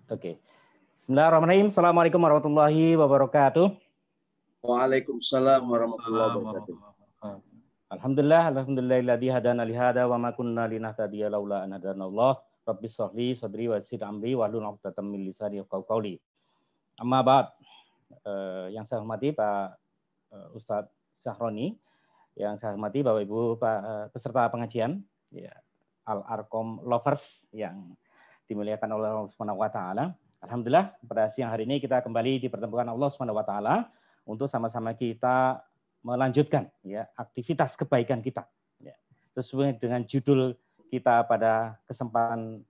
Oke. Bismillahirrahmanirrahim. Assalamualaikum warahmatullahi wabarakatuh. Waalaikumsalam warahmatullahi wabarakatuh. Alhamdulillahilladzi hadana li hada wa ma kunna linahtadiya laula an hadanallah. Rabbis shrahli sadri wa yassir amri wahlul 'uqdatam min lisani yafqahu qawli. Amma ba'd. Yang saya hormati Pak Ustadz Syahroni, yang saya hormati Bapak Ibu peserta pengajian, ya, Al-Arkom Lovers yang dimuliakan oleh Allah Subhanahu wa taala. Alhamdulillah pada siang hari ini kita kembali dipertemukan Allah Subhanahu wa taala untuk sama-sama kita melanjutkan ya aktivitas kebaikan kita. Ya. Sesuai dengan judul kita pada kesempatan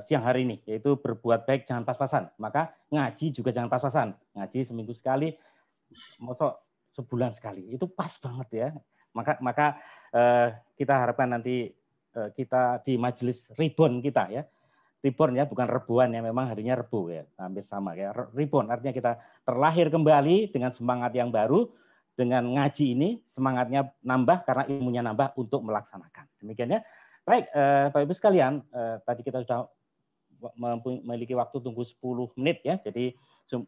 siang hari ini, yaitu berbuat baik jangan pas-pasan. Maka ngaji juga jangan pas-pasan. Ngaji seminggu sekali, mosok sebulan sekali. Itu pas banget ya. Maka kita harapkan nanti kita di majelis Ribon kita ya. Reborn ya, bukan rebuan ya, memang harinya Rebu ya, hampir sama ya. Reborn artinya kita terlahir kembali dengan semangat yang baru, dengan ngaji ini semangatnya nambah karena ilmunya nambah untuk melaksanakan. Demikian ya. Baik, Bapak Ibu sekalian, tadi kita sudah memiliki waktu tunggu 10 menit ya. Jadi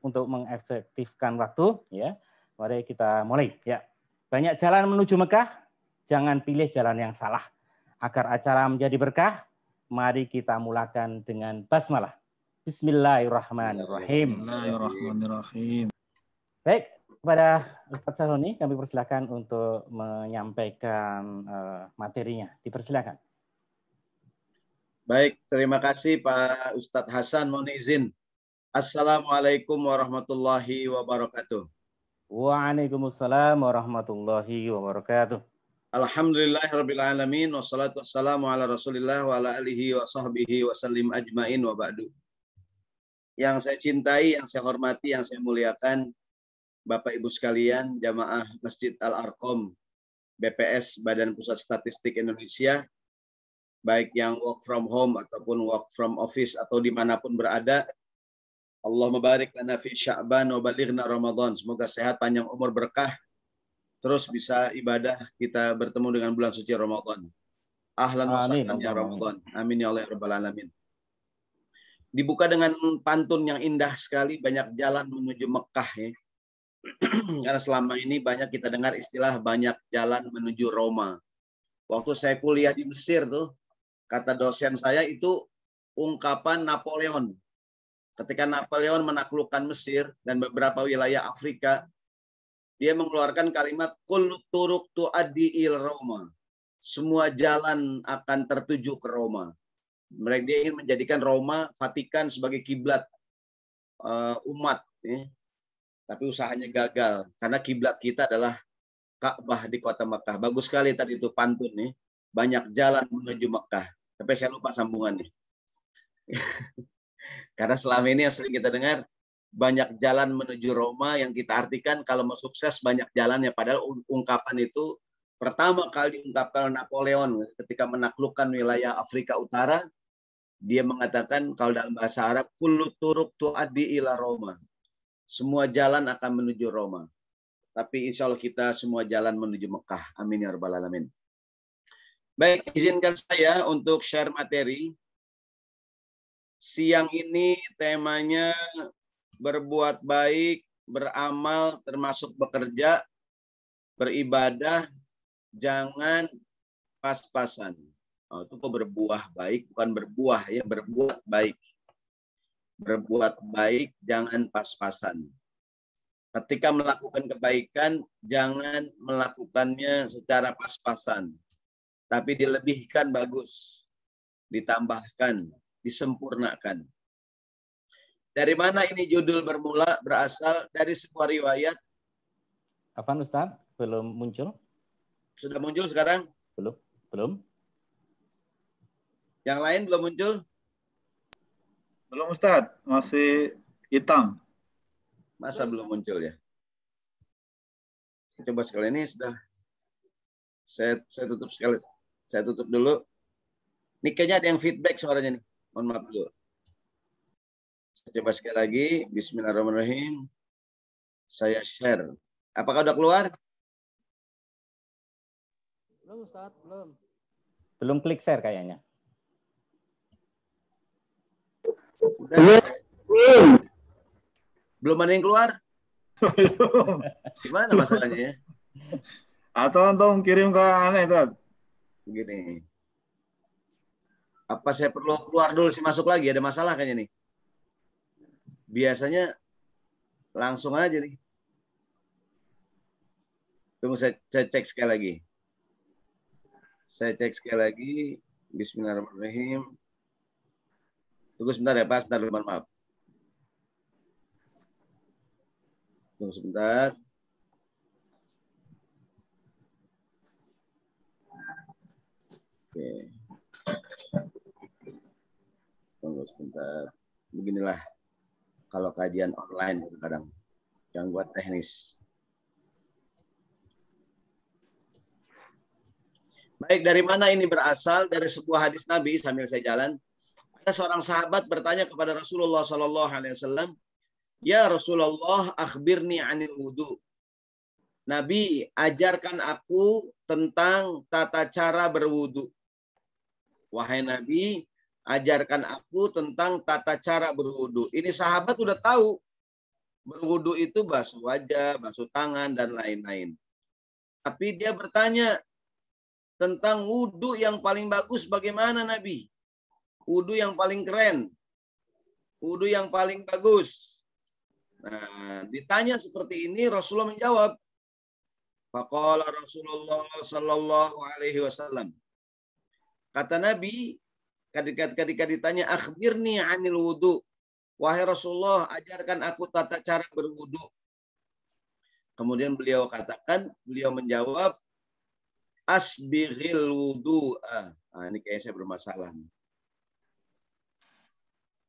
untuk mengefektifkan waktu ya, mari kita mulai ya. Banyak jalan menuju Mekah, jangan pilih jalan yang salah. Agar acara menjadi berkah, mari kita mulakan dengan basmalah. Bismillahirrahmanirrahim. Bismillahirrahmanirrahim. Baik, kepada Ustadz Syahroni kami persilakan untuk menyampaikan materinya. Dipersilakan. Baik, terima kasih Pak Ustadz Hasan. Mohon izin. Assalamualaikum warahmatullahi wabarakatuh. Waalaikumsalam warahmatullahi wabarakatuh. Alhamdulillahirrabbilalamin. Wassalatu wassalamu ala rasulillah wa ala alihi wa sahbihi wa sallim ajmain wa ba'du. Yang saya cintai, yang saya hormati, yang saya muliakan, Bapak Ibu sekalian, jamaah Masjid Al-Arkom, BPS, Badan Pusat Statistik Indonesia, baik yang work from home ataupun work from office atau dimanapun berada, Allahumma barik lana fi Sya'ban wa balighna Ramadan. Semoga sehat, panjang umur, berkah, terus bisa ibadah kita bertemu dengan bulan suci Ramadan. Ahlan wa sahlan ya Ramadan. Amin ya Allah ya rabbal alamin. Dibuka dengan pantun yang indah sekali, banyak jalan menuju Mekah ya. Karena selama ini banyak kita dengar istilah banyak jalan menuju Roma. Waktu saya kuliah di Mesir tuh, kata dosen saya itu ungkapan Napoleon. Ketika Napoleon menaklukkan Mesir dan beberapa wilayah Afrika, dia mengeluarkan kalimat kullu turuq tuaddi il Roma. Semua jalan akan tertuju ke Roma. Mereka dia ingin menjadikan Roma, Vatikan sebagai kiblat umat. Ya. Tapi usahanya gagal karena kiblat kita adalah Ka'bah di kota Mekah. Bagus sekali tadi itu pantun nih. Banyak jalan menuju Mekah. Tapi saya lupa sambungannya. Karena selama ini yang sering kita dengar banyak jalan menuju Roma, yang kita artikan kalau mau sukses banyak jalannya. Padahal ungkapan itu pertama kali diungkapkan oleh Napoleon ketika menaklukkan wilayah Afrika Utara. Dia mengatakan kalau dalam bahasa Arab, kullu turuq tuaddi ila Roma. Semua jalan akan menuju Roma. Tapi insya Allah kita semua jalan menuju Mekah. Amin ya rabbal alamin. Baik, izinkan saya untuk share materi. Siang ini temanya berbuat baik, beramal, termasuk bekerja, beribadah, jangan pas-pasan. Oh, itu kok berbuah baik, bukan berbuah ya, berbuat baik. Berbuat baik, jangan pas-pasan. Ketika melakukan kebaikan, jangan melakukannya secara pas-pasan. Tapi dilebihkan bagus, ditambahkan, disempurnakan. Dari mana ini judul bermula? Berasal dari sebuah riwayat. Apaan Ustaz? Belum muncul? Sudah muncul sekarang? Belum. Yang lain belum muncul? Belum Ustaz, masih hitam. Masa belum muncul ya? Coba sekali ini sudah. Saya tutup sekali. Saya tutup dulu. Ini kayaknya ada yang feedback suaranya nih. Mohon maaf dulu. Saya coba sekali lagi. Bismillahirrahmanirrahim. Saya share. Apakah udah keluar? Belum Ustaz, belum. Belum klik share kayaknya. Udah, Belum ada yang keluar? Belum. Gimana masalahnya ya? Atau antum kirim ke aneh, Tad? Begini. Apa saya perlu keluar dulu sih masuk lagi? Ada masalah kayaknya nih. Biasanya langsung aja nih. Tunggu saya cek sekali lagi. Saya cek sekali lagi. Bismillahirrahmanirrahim. Tunggu sebentar ya Pak. Sebentar, maaf. Tunggu sebentar. Oke. Tunggu sebentar. Beginilah kalau kajian online kadang gangguan teknis. Baik, dari mana ini berasal? Dari sebuah hadis Nabi sambil saya jalan. Ada seorang sahabat bertanya kepada Rasulullah Sallallahu Alaihi Wasallam, ya Rasulullah, akhbirni anil wudu. Nabi, ajarkan aku tentang tata cara berwudu. Wahai Nabi, ajarkan aku tentang tata cara berwudu. Ini sahabat udah tahu berwudu itu basuh wajah, basuh tangan, dan lain-lain. Tapi dia bertanya tentang wudu yang paling bagus bagaimana Nabi? Wudu yang paling keren. Wudu yang paling bagus. Nah, ditanya seperti ini, Rasulullah menjawab. Faqala Rasulullah sallallahu alaihi wasallam. Kata Nabi, ketika ditanya, akhbirni anil wudu. Wahai Rasulullah, ajarkan aku tata cara berwudu. Kemudian beliau menjawab, asbighil wudu'a. Nah, ini kayaknya saya bermasalah.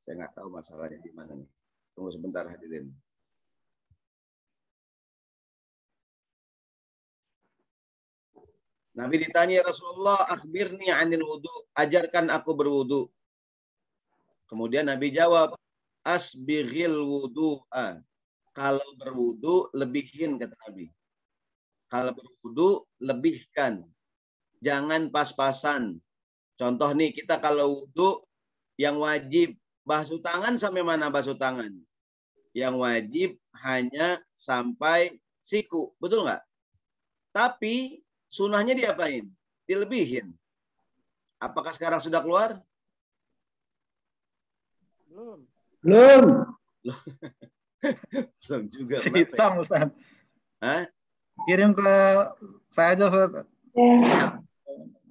Saya nggak tahu masalahnya di mana nih. Tunggu sebentar hadirin. Nabi ditanya, Rasulullah, akhbirni anil wudu. Ajarkan aku berwudu. Kemudian Nabi jawab, asbighil wudu'a. Kalau berwudu, lebihin, kata Nabi. Kalau berwudu, lebihkan. Jangan pas-pasan. Contoh nih, kita kalau wudu, yang wajib basuh tangan sampai mana basuh tangan? Yang wajib hanya sampai siku. Betul nggak? Tapi sunahnya diapain? Dilebihin. Apakah sekarang sudah keluar? Belum. Belum juga. Hitam, Ustaz. Hah? Kirim ke saya aja, Ustaz.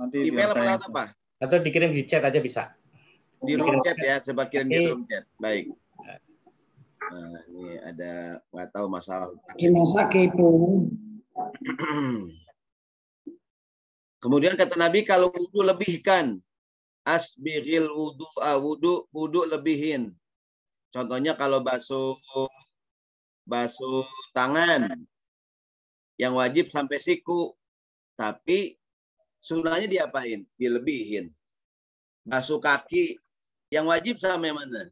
Nanti Email biar saya. apa? Atau dikirim di chat aja bisa. Di room chat ya, coba kirim di room chat. Baik. Nah, ini ada nggak tahu masalah. Kemudian kata Nabi, kalau wudu lebihkan. Asbighil wudu lebihin. Contohnya kalau basuh tangan yang wajib sampai siku, tapi sunahnya diapain? Dilebihin. Basuh kaki yang wajib sampai mana?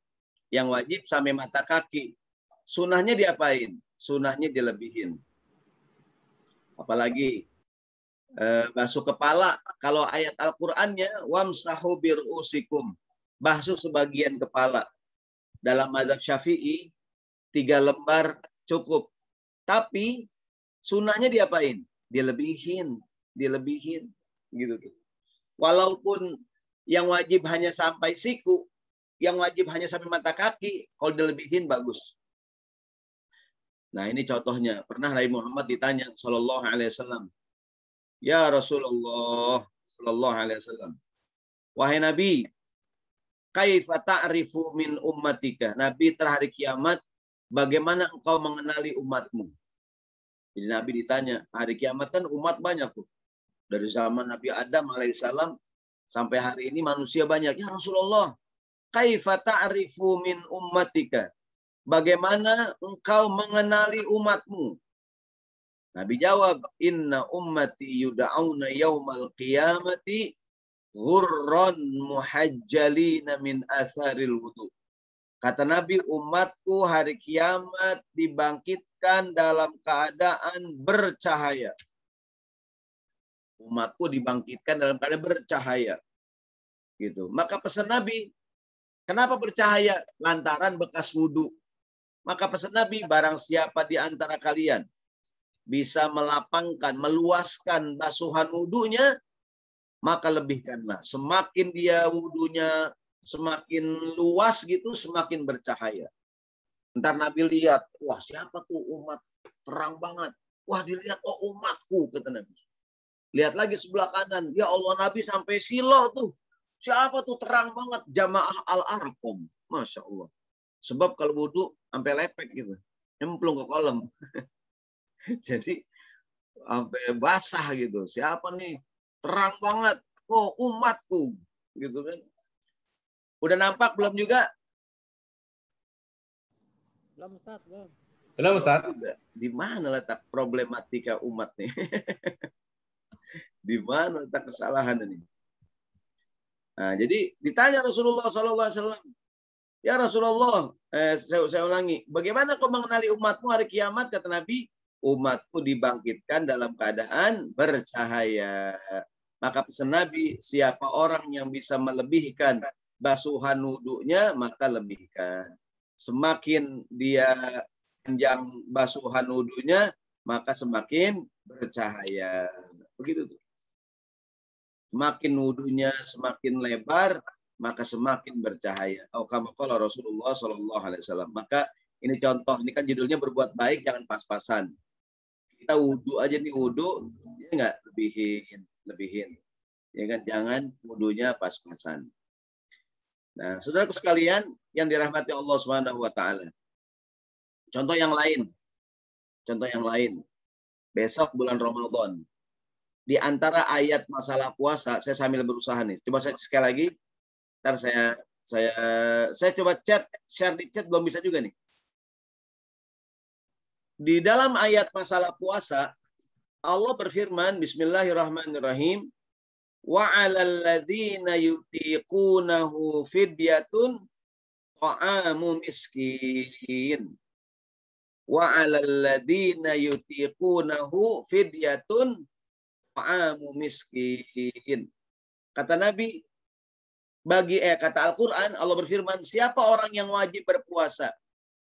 Yang wajib sampai mata kaki. Sunahnya diapain? Sunahnya dilebihin. Apalagi basuh kepala. Kalau ayat Al-Qur'annya wamsahu birusikum. Basuh sebagian kepala. Dalam mazhab Syafi'i 3 lembar cukup. Tapi sunahnya diapain? Dilebihin gitu. Walaupun yang wajib hanya sampai siku, yang wajib hanya sampai mata kaki, kalau dilebihin bagus. Nah, ini contohnya. Pernah Nabi Muhammad ditanya sallallahu alaihi wasallam, ya Rasulullah sallallahu alaihi wasallam, wahai Nabi, kaifa ta'rifu min ummatika? Nabi terhari kiamat, bagaimana engkau mengenali umatmu? Jadi Nabi ditanya, hari kiamat kan umat banyak tuh. Dari zaman Nabi Adam alaihissalam sampai hari ini manusia banyak. Ya Rasulullah, kaifa ta'rifu min ummatika? Bagaimana engkau mengenali umatmu? Nabi jawab, inna ummati yud'auna yaumal qiyamati ghurran muhajjalina min atharil wudu. Kata Nabi, umatku hari kiamat dibangkitkan dalam keadaan bercahaya. Umatku dibangkitkan dalam keadaan bercahaya. Gitu. Maka pesan Nabi, kenapa bercahaya? Lantaran bekas wudu. Maka pesan Nabi, barang siapa di antara kalian bisa melapangkan, meluaskan basuhan wudunya, maka lebihkanlah. Semakin dia wudunya semakin luas gitu, semakin bercahaya. Ntar Nabi lihat, wah siapa tuh umat terang banget. Wah dilihat, oh umatku, kata Nabi. Lihat lagi sebelah kanan, ya Allah Nabi sampai Silo tuh. Siapa tuh terang banget? Jamaah Al-Arqam. Masya Allah. Sebab kalau wudhu sampai lepek gitu. Nyemplung ke kolam. Jadi sampai basah gitu. Siapa nih? Terang banget. Oh umatku. Gitu kan. Udah nampak belum juga? Belum Ustaz, belum. Belum Ustaz. Di mana letak problematika umat nih? Di mana letak kesalahan ini? Nah, jadi ditanya Rasulullah SAW, ya Rasulullah, saya ulangi, bagaimana kau mengenali umatmu hari kiamat? Kata Nabi, umatku dibangkitkan dalam keadaan bercahaya. Maka pesan Nabi, siapa orang yang bisa melebihkan basuhan wudunya, maka lebihkan. Semakin dia panjang basuhan wudunya, maka semakin bercahaya. Begitu tuh. Semakin wudunya semakin lebar, maka semakin bercahaya. Kama qala Rasulullah SAW. Maka ini contoh, ini kan judulnya berbuat baik jangan pas-pasan. Kita wudu aja nih wudu, ya enggak lebihin. Ya kan, jangan wudunya pas-pasan. Nah, saudaraku sekalian yang dirahmati Allah Subhanahu wa taala. Contoh yang lain. Besok bulan Ramadan. Di antara ayat masalah puasa, saya sambil berusaha nih. Coba saya sekali lagi. Ntar saya coba share di chat, belum bisa juga nih. Di dalam ayat masalah puasa, Allah berfirman, Bismillahirrahmanirrahim, wa 'alal ladzina yutiqunahu fidyatun ta'amu miskin. Wa 'alal ladzina yutiqunahu fidyatun ta'amu miskin. Kata Nabi, kata Al-Qur'an, Allah berfirman, siapa orang yang wajib berpuasa?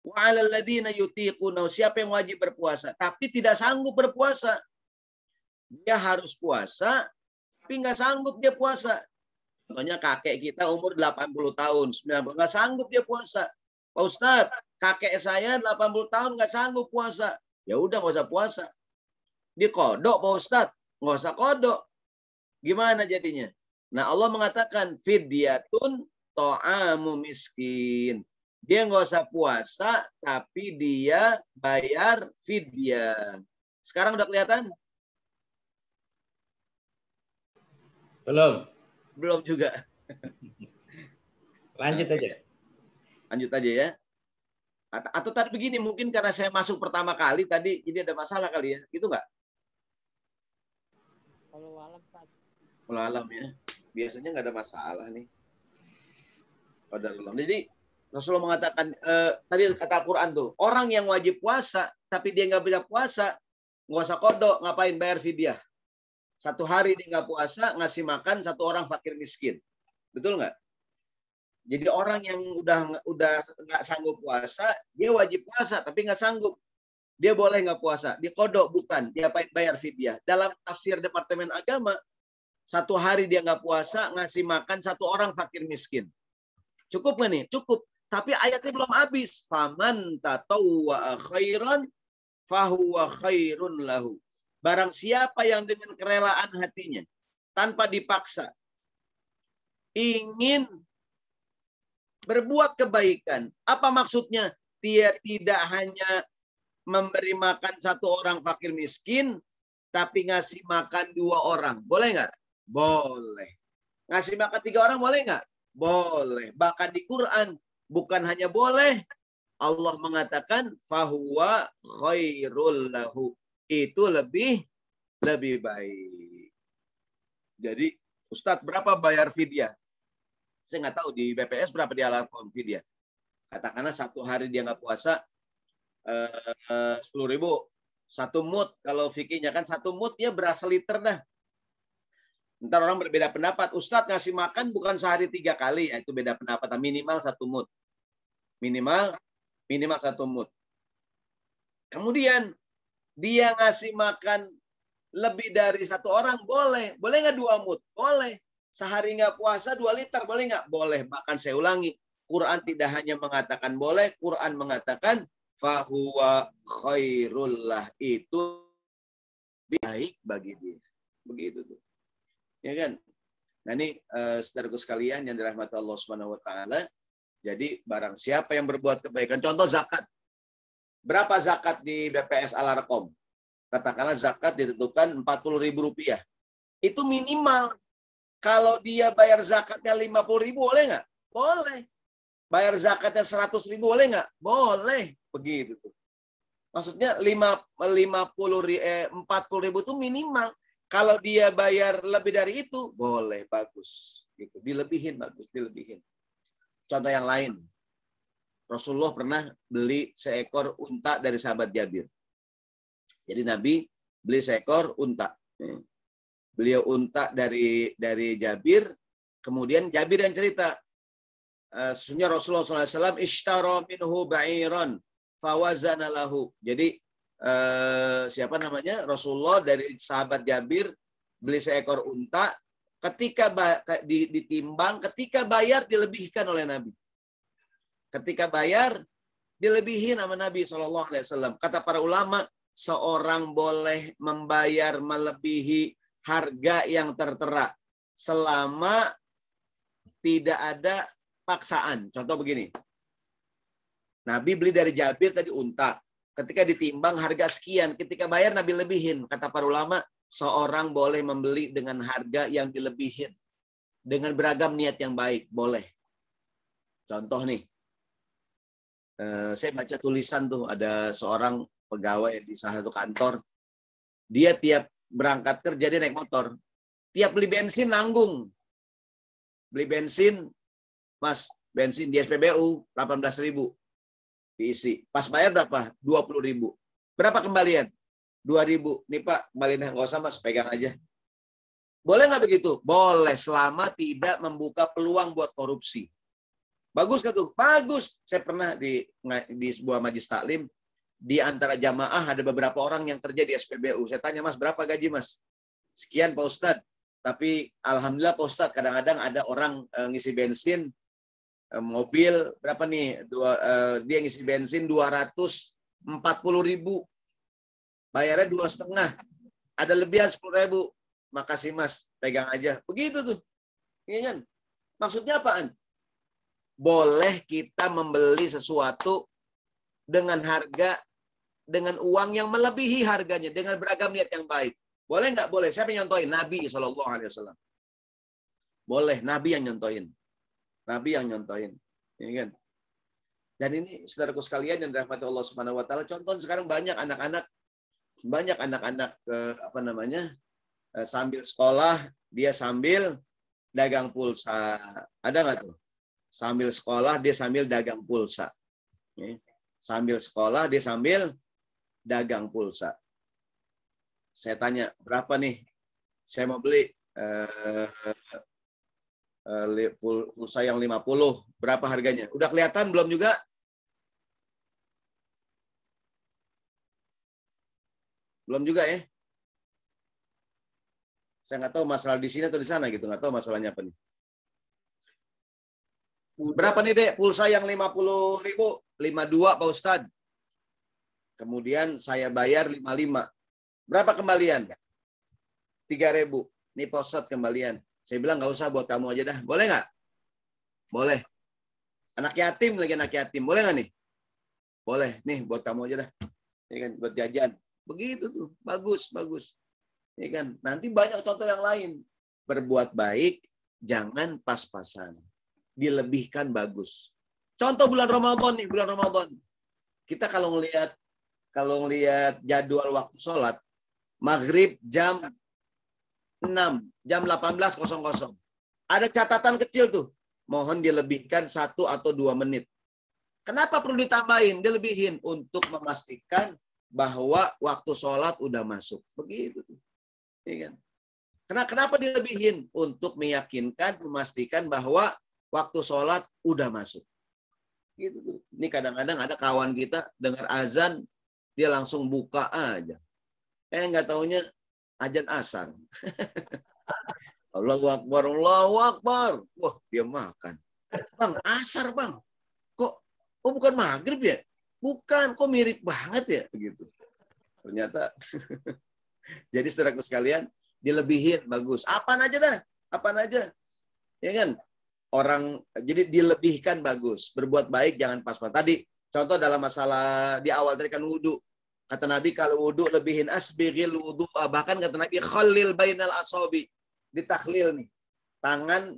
Wa 'alal ladzina yutiqunahu, siapa yang wajib berpuasa tapi tidak sanggup berpuasa. Dia harus puasa tapi nggak sanggup dia puasa. Contohnya kakek kita umur 80 tahun, 90, nggak sanggup dia puasa. Pak Ustadz, kakek saya 80 tahun nggak sanggup puasa. Ya udah nggak usah puasa. Dikodok Pak Ustadz, nggak usah kodok. Gimana jadinya? Nah Allah mengatakan fidyatun ta'amu miskin. Dia nggak usah puasa, tapi dia bayar fidyah. Sekarang udah kelihatan? Belum juga. Lanjut aja. Lanjut aja ya. Atau tadi begini, mungkin karena saya masuk pertama kali tadi, jadi ada masalah kali ya. Gitu nggak? Kalau alam ya. Biasanya nggak ada masalah nih. Jadi Rasulullah mengatakan, tadi kata Al-Quran tuh, orang yang wajib puasa, tapi dia nggak bisa puasa, nggak usah kodok, ngapain bayar fidyah. 1 hari dia nggak puasa, ngasih makan 1 orang fakir miskin. Betul nggak? Jadi orang yang udah nggak sanggup puasa, dia wajib puasa, tapi nggak sanggup. Dia boleh nggak puasa. Dia kodok, bukan. Dia bayar fidyah. Dalam tafsir Departemen Agama, 1 hari dia nggak puasa, ngasih makan 1 orang fakir miskin. Cukup nggak nih? Cukup. Tapi ayatnya belum habis. Faman tatawwa'a khairan fahuwa khairun lahu. Barang siapa yang dengan kerelaan hatinya, tanpa dipaksa, ingin berbuat kebaikan. Apa maksudnya? Dia tidak hanya memberi makan 1 orang fakir miskin, tapi ngasih makan 2 orang. Boleh nggak? Boleh. Ngasih makan 3 orang boleh nggak? Boleh. Bahkan di Quran, bukan hanya boleh, Allah mengatakan fahuwa khairul lahu. Itu lebih baik. Jadi, Ustadz, berapa bayar fidyah? Saya nggak tahu di BPS berapa dia lakukan fidyah. Katakanlah 1 hari dia nggak puasa 10.000. 1 mud, kalau fikihnya kan 1 mud ya beras liter dah. Ntar orang berbeda pendapat. Ustadz ngasih makan bukan sehari 3 kali, ya itu beda pendapat. Minimal 1 mud. Minimal Minimal 1 mud. Kemudian dia ngasih makan lebih dari 1 orang, boleh. Boleh nggak 2 mud? Boleh. Sehari nggak puasa 2 liter, boleh nggak? Boleh. Bahkan saya ulangi, Quran tidak hanya mengatakan boleh, Quran mengatakan fahuwa khairullah, itu baik bagi dia. Begitu tuh. Ya kan? Nah ini saudaraku sekalian yang dirahmati Allah Subhanahu wa taala. Jadi barang siapa yang berbuat kebaikan, contoh zakat. Berapa zakat di BPS Al-Arqam? Katakanlah zakat ditentukan Rp40.000. Itu minimal. Kalau dia bayar zakatnya 50.000 boleh nggak? Boleh. Bayar zakatnya 100.000 boleh nggak? Boleh. Begitu tuh. Maksudnya 40.000 itu minimal. Kalau dia bayar lebih dari itu, boleh, bagus. Gitu. Dilebihin, bagus, dilebihin. Contoh yang lain. Rasulullah pernah beli seekor unta dari sahabat Jabir. Jadi Nabi beli seekor unta. Beliau unta dari Jabir. Kemudian Jabir yang cerita. Sesungguhnya Rasulullah SAW ishtara minhu ba'iran fawazana lahu. Jadi siapa namanya? Rasulullah dari sahabat Jabir beli seekor unta. Ketika ditimbang, ketika bayar dilebihkan oleh Nabi. Ketika bayar dilebihin sama Nabi SAW. Kata para ulama, seorang boleh membayar melebihi harga yang tertera selama tidak ada paksaan. Contoh begini. Nabi beli dari Jabir tadi unta. Ketika ditimbang harga sekian, ketika bayar Nabi lebihin. Kata para ulama, seorang boleh membeli dengan harga yang dilebihin. Dengan beragam niat yang baik, boleh. Contoh nih. Saya baca tulisan tuh, ada seorang pegawai di salah satu kantor. Dia tiap berangkat kerja dia naik motor. Tiap beli bensin nanggung. Beli bensin, Mas, bensin di SPBU 18.000 diisi. Pas bayar berapa? 20.000. Berapa kembalian? 2.000. Nih Pak, kembalian nggak usah Mas, pegang aja. Boleh nggak begitu? Boleh, selama tidak membuka peluang buat korupsi. Bagus kan tuh? Bagus. Saya pernah di sebuah majelis taklim, di antara jamaah ada beberapa orang yang kerja di SPBU. Saya tanya, Mas, berapa gaji Mas? Sekian Pak Ustadz. Tapi Alhamdulillah Pak Ustadz, kadang-kadang ada orang ngisi bensin, mobil, berapa nih? Dia ngisi bensin 240.000. Bayarnya 2,5. Ada lebihan 10.000. Makasih Mas, pegang aja. Begitu tuh. Iya kan? Maksudnya apaan? Boleh kita membeli sesuatu dengan harga, dengan uang yang melebihi harganya, dengan beragam niat yang baik. Boleh nggak? Boleh. Siapa yang nyontohin? Nabi SAW. Boleh. Nabi yang nyontohin. Nabi yang nyontohin. Ini kan? Dan ini saudaraku sekalian yang dirahmati Allah Subhanahu Wa Taala. Contoh sekarang banyak anak-anak sambil sekolah dia sambil dagang pulsa. Ada nggak tuh? Sambil sekolah dia sambil dagang pulsa. Sambil sekolah dia sambil dagang pulsa. Saya tanya, berapa nih? Saya mau beli pulsa yang 50. Berapa harganya? Udah kelihatan belum juga? Belum juga ya? Saya nggak tahu masalah di sini atau di sana gitu. Nggak tahu masalahnya apa nih. Berapa nih Dek? Pulsa yang 50.000, 52 Pak Ustadz. Kemudian saya bayar 55. Berapa kembalian? 3.000. Nih Pak Ustadz kembalian. Saya bilang nggak usah, buat kamu aja dah. Boleh nggak? Boleh. Anak yatim lagi, anak yatim. Boleh nggak nih? Boleh. Nih buat kamu aja dah. Ini kan buat jajan. Begitu tuh. Bagus, bagus. Ini kan. Nanti banyak contoh yang lain. Berbuat baik, jangan pas-pasan. Dilebihkan bagus. Contoh bulan Ramadan nih, bulan Ramadan. Kita kalau ngelihat jadwal waktu sholat, maghrib jam 6, jam 18.00. Ada catatan kecil tuh. Mohon dilebihkan 1 atau 2 menit. Kenapa perlu ditambahin? Dilebihin untuk memastikan bahwa waktu sholat udah masuk. Begitu tuh. Ya kan? Kenapa dilebihin? Untuk meyakinkan, memastikan bahwa waktu sholat udah masuk. Gitu tuh. Ini kadang-kadang ada kawan kita dengar azan, dia langsung buka aja. Nggak taunya azan asar. Allahu Akbar, Allahu Akbar. Wah, dia makan. Bang, asar bang. Kok bukan maghrib ya? Bukan, kok mirip banget ya? Begitu. Ternyata. Jadi saudaraku sekalian, dilebihin bagus. Apaan aja dah, apaan aja. Ya kan? Jadi dilebihkan bagus. Berbuat baik jangan pas-pas. Tadi contoh dalam masalah di awal tadi kan wudu. Kata Nabi kalau wudu lebihin asbighil wudu. Bahkan kata Nabi khalil bainal asabi. Ditakhlil nih.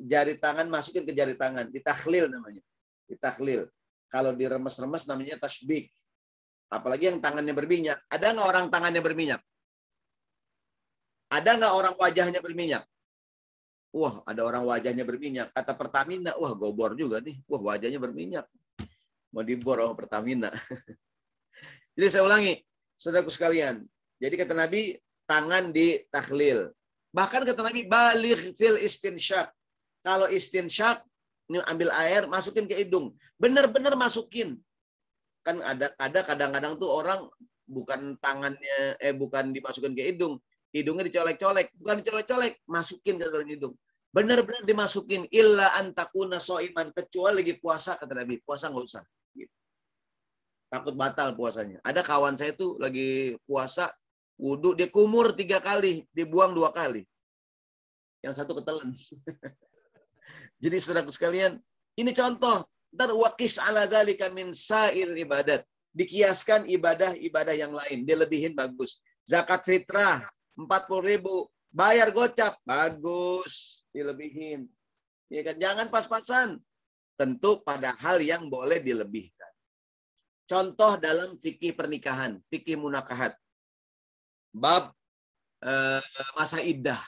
Jari tangan masukin ke jari tangan. Ditakhlil namanya. Ditakhlil. Kalau diremes-remes namanya tasbih. Apalagi yang tangannya berminyak. Ada nggak orang tangannya berminyak? Ada nggak orang wajahnya berminyak? Wah, ada orang wajahnya berminyak. Kata Pertamina, wah gobor juga nih. Wah, wajahnya berminyak. Mau dibor sama Pertamina. Jadi saya ulangi, saudaraku sekalian. Jadi kata Nabi, tangan ditakhlil. Bahkan kata Nabi, baligh fil istinsyak. Kalau istinsyak, ini ambil air, masukin ke hidung. Benar-benar masukin. Kan ada kadang-kadang tuh orang bukan tangannya, bukan dimasukin ke hidung. Hidungnya dicolek-colek, bukan dicolek-colek, masukin ke dalam hidung. Benar-benar dimasukin. Illa antakuna so'iman, kecuali lagi puasa, kata Nabi. Puasa nggak usah. Gitu. Takut batal puasanya. Ada kawan saya tuh lagi puasa, wudhu, dia kumur 3 kali, dibuang 2 kali. Yang satu ketelan. Jadi saudaraku sekalian, ini contoh. Ntar wakis ala dzalika min sa'ir ibadat. Dikiaskan ibadah-ibadah yang lain. Dilebihin bagus. Zakat fitrah. 40.000 bayar gocap bagus dilebihin ya kan, jangan pas-pasan, tentu pada hal yang boleh dilebihkan. Contoh dalam fikih pernikahan, fikih munakahat, bab masa iddah.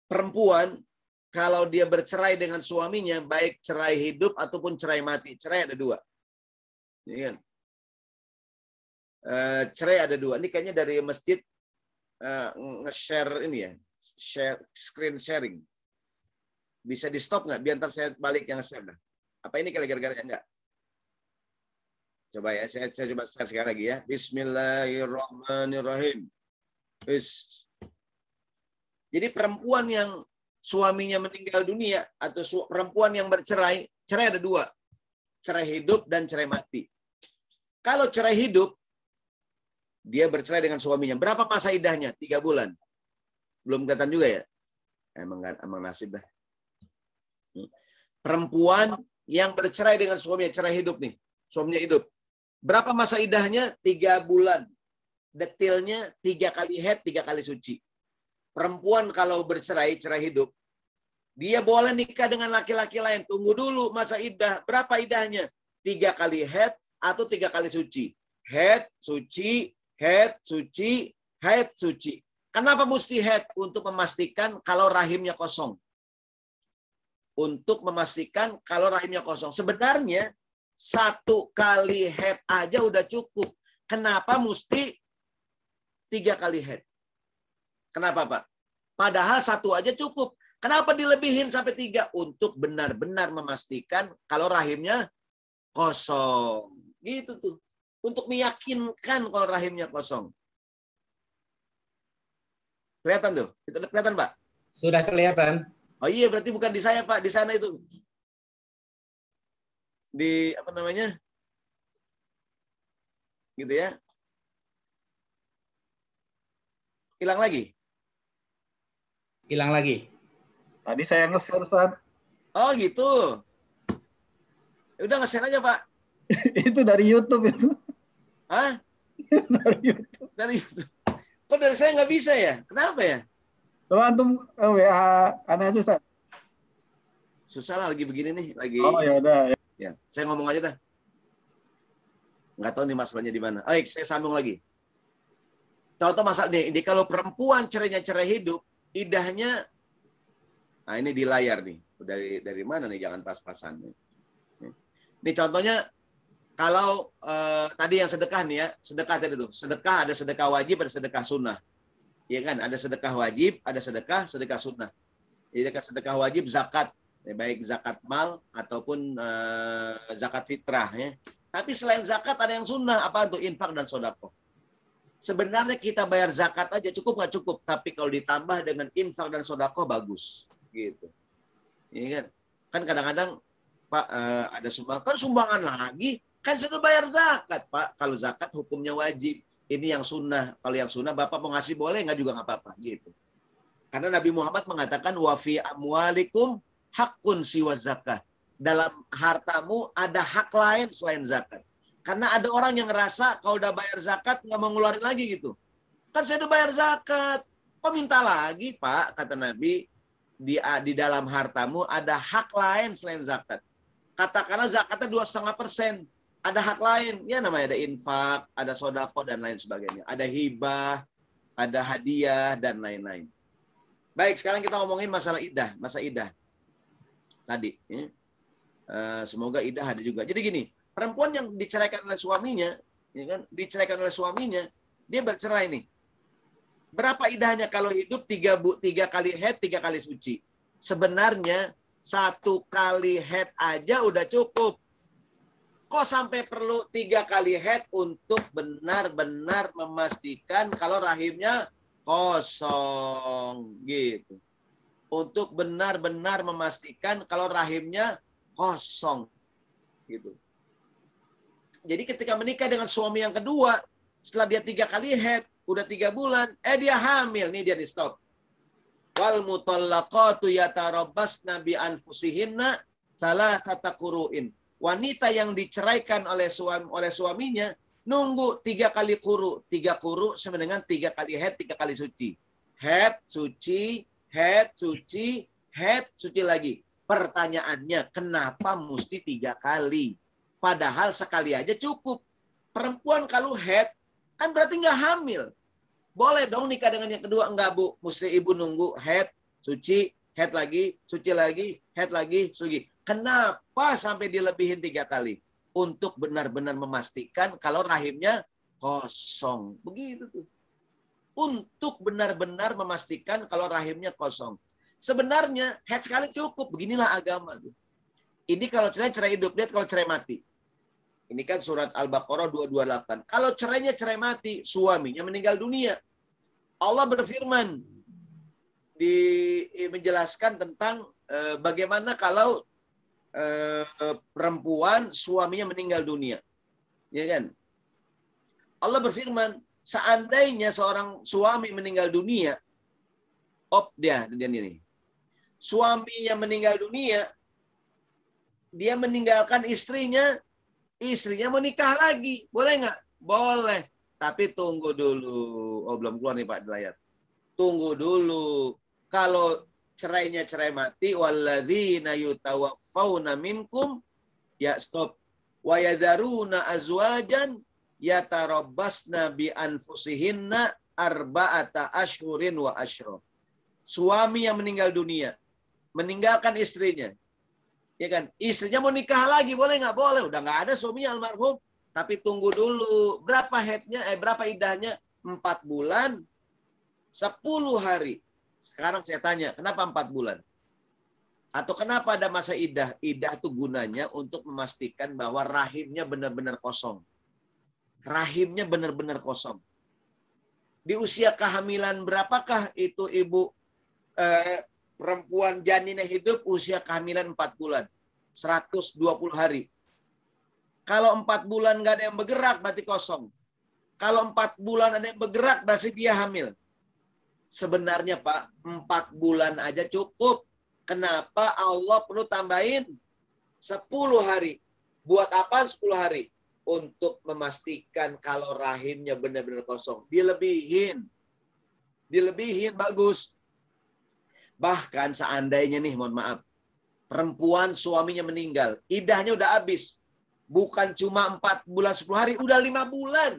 Perempuan kalau dia bercerai dengan suaminya, baik cerai hidup ataupun cerai mati, cerai ada 2 ya kan? Cerai ada 2. Ini kayaknya dari masjid nge-share ini ya, screen sharing. Bisa di stop nggak? Biar ntar saya balik yang share dah. Apa ini kali gara-garanya enggak? Coba ya, saya coba share sekali lagi ya. Bismillahirrahmanirrahim. Jadi perempuan yang suaminya meninggal dunia atau perempuan yang bercerai, cerai ada 2. Cerai hidup dan cerai mati. Kalau cerai hidup, dia bercerai dengan suaminya. Berapa masa iddahnya? 3 bulan. Belum kelihatan juga ya? Emang nasib dah. Perempuan yang bercerai dengan suaminya, cerai hidup nih. Suaminya hidup. Berapa masa iddahnya? 3 bulan. Detailnya 3 kali haid, 3 kali suci. Perempuan kalau bercerai, cerai hidup, dia boleh nikah dengan laki-laki lain. Tunggu dulu masa iddah. Berapa iddahnya? 3 kali haid atau 3 kali suci. Haid, suci, haid, suci, haid, suci. Kenapa mesti haid? Untuk memastikan kalau rahimnya kosong. Untuk memastikan kalau rahimnya kosong. Sebenarnya 1 kali haid aja udah cukup. Kenapa mesti 3 kali haid? Kenapa, Pak? Padahal 1 aja cukup. Kenapa dilebihin sampai 3? Untuk benar-benar memastikan kalau rahimnya kosong. Gitu tuh. Untuk meyakinkan kalau rahimnya kosong. Kelihatan tuh? Itu kelihatan, Pak? Sudah kelihatan. Oh iya, berarti bukan di saya, Pak. Di sana itu. Di, apa namanya? Gitu ya. Hilang lagi? Hilang lagi. Tadi saya nge-share, Ustaz. Oh gitu. Udah nge-share aja, Pak. Itu dari YouTube itu. Hah? Dari YouTube. Dari YouTube. Kok dari saya nggak bisa ya? Kenapa ya? Coba antum WA aneh aja, Ustaz. Susah lah lagi begini nih, lagi. Oh ya udah. Ya, saya ngomong aja dah. Nggak tahu nih masalahnya di mana. Baik, saya sambung lagi. Contoh masalah ini kalau perempuan cerainya cerai hidup, iddahnya, nah ini di layar nih. Dari mana nih? Jangan pas-pasan nih. Ini contohnya. Kalau tadi yang sedekah nih ya, sedekah tadi dulu. Sedekah ada sedekah wajib, ada sedekah sunnah. Iya kan? Ada sedekah wajib, ada sedekah sunnah. Jadi sedekah wajib zakat. baik zakat mal ataupun zakat fitrah ya. Tapi selain zakat ada yang sunnah, apa itu? Infak dan sodako. Sebenarnya kita bayar zakat aja cukup nggak cukup, tapi kalau ditambah dengan infak dan sodako bagus, gitu. Ini kan kadang-kadang Pak ada sumbangan lagi, kan sudah bayar zakat Pak. Kalau zakat hukumnya wajib, ini yang sunnah. Kalau yang sunnah Bapak mau ngasih boleh nggak juga nggak apa-apa, gitu. Karena Nabi Muhammad mengatakan wa fi amwalikum hakun siwa zakat. Dalam hartamu ada hak lain selain zakat. Karena ada orang yang ngerasa kalau udah bayar zakat nggak mau ngeluarin lagi gitu. Kan saya udah bayar zakat, kok minta lagi Pak? Kata Nabi, di dalam hartamu ada hak lain selain zakat. Katakanlah zakatnya 2,5%, ada hak lain. Ya namanya ada infak, ada sodako dan lain sebagainya. Ada hibah, ada hadiah dan lain-lain. Baik, sekarang kita ngomongin masalah idah, masa idah tadi. Ya. Semoga idah ada juga. Jadi gini. Perempuan yang diceraikan oleh suaminya, ya kan, diceraikan oleh suaminya, dia bercerai nih. Berapa idahnya kalau hidup 3 kali haid, 3 kali suci? Sebenarnya 1 kali haid aja udah cukup. Kok sampai perlu 3 kali haid untuk benar-benar memastikan kalau rahimnya kosong, gitu. Untuk benar-benar memastikan kalau rahimnya kosong, gitu. Jadi ketika menikah dengan suami yang kedua, setelah dia 3 kali haid, udah 3 bulan, dia hamil. Nih dia di stop. Wal mutallaqatu yatarabbasna bi anfusihinna salasata quru'in. Wanita yang diceraikan oleh suaminya nunggu 3 kali quru. 3 quru sama dengan 3 kali haid, 3 kali suci. Haid, suci, haid, suci, haid, suci lagi. Pertanyaannya, kenapa mesti 3 kali? Padahal sekali aja cukup. Perempuan kalau haid, kan berarti nggak hamil. Boleh dong nikah dengan yang kedua? Enggak, Bu. Mesti ibu nunggu haid, suci, haid lagi, suci lagi, haid lagi, suci. Kenapa sampai dilebihin 3 kali? Untuk benar-benar memastikan kalau rahimnya kosong. Begitu tuh. Untuk benar-benar memastikan kalau rahimnya kosong. Sebenarnya haid sekali cukup. Beginilah agama tuh. Ini kalau cerai hidup, lihat kalau cerai mati. Ini kan surat Al-Baqarah 228. Kalau cerainya cerai mati, suaminya meninggal dunia. Allah berfirman menjelaskan tentang bagaimana kalau perempuan suaminya meninggal dunia. Ya kan? Allah berfirman, seandainya seorang suami meninggal dunia, dia ini. Suaminya meninggal dunia, dia meninggalkan istrinya mau nikah lagi. Boleh nggak? Boleh. Tapi tunggu dulu. Oh, belum keluar nih Pak di layar. Tunggu dulu. Kalau cerainya cerai mati, walladzina yutawaffawna minkum, ya stop. Wa yadharuna azwajan yatarabbasna bi anfusihinna arba'ata ashhurin wa asyra. Suami yang meninggal dunia, meninggalkan istrinya. Ya kan, istrinya mau nikah lagi, boleh nggak? Boleh. Udah nggak ada suaminya almarhum, tapi tunggu dulu. Berapa haidnya? Berapa idahnya? 4 bulan, 10 hari. Sekarang saya tanya, kenapa 4 bulan? Atau kenapa ada masa idah? Idah itu gunanya untuk memastikan bahwa rahimnya benar-benar kosong. Rahimnya benar-benar kosong. Di usia kehamilan berapakah itu ibu perempuan janinnya hidup usia kehamilan 4 bulan. 120 hari. Kalau 4 bulan nggak ada yang bergerak, berarti kosong. Kalau 4 bulan ada yang bergerak, berarti dia hamil. Sebenarnya Pak, 4 bulan aja cukup. Kenapa Allah perlu tambahin 10 hari? Buat apa 10 hari? Untuk memastikan kalau rahimnya benar-benar kosong. Dilebihin. Dilebihin, bagus. Bahkan seandainya nih, mohon maaf, perempuan suaminya meninggal, idahnya udah habis. Bukan cuma 4 bulan 10 hari, udah 5 bulan.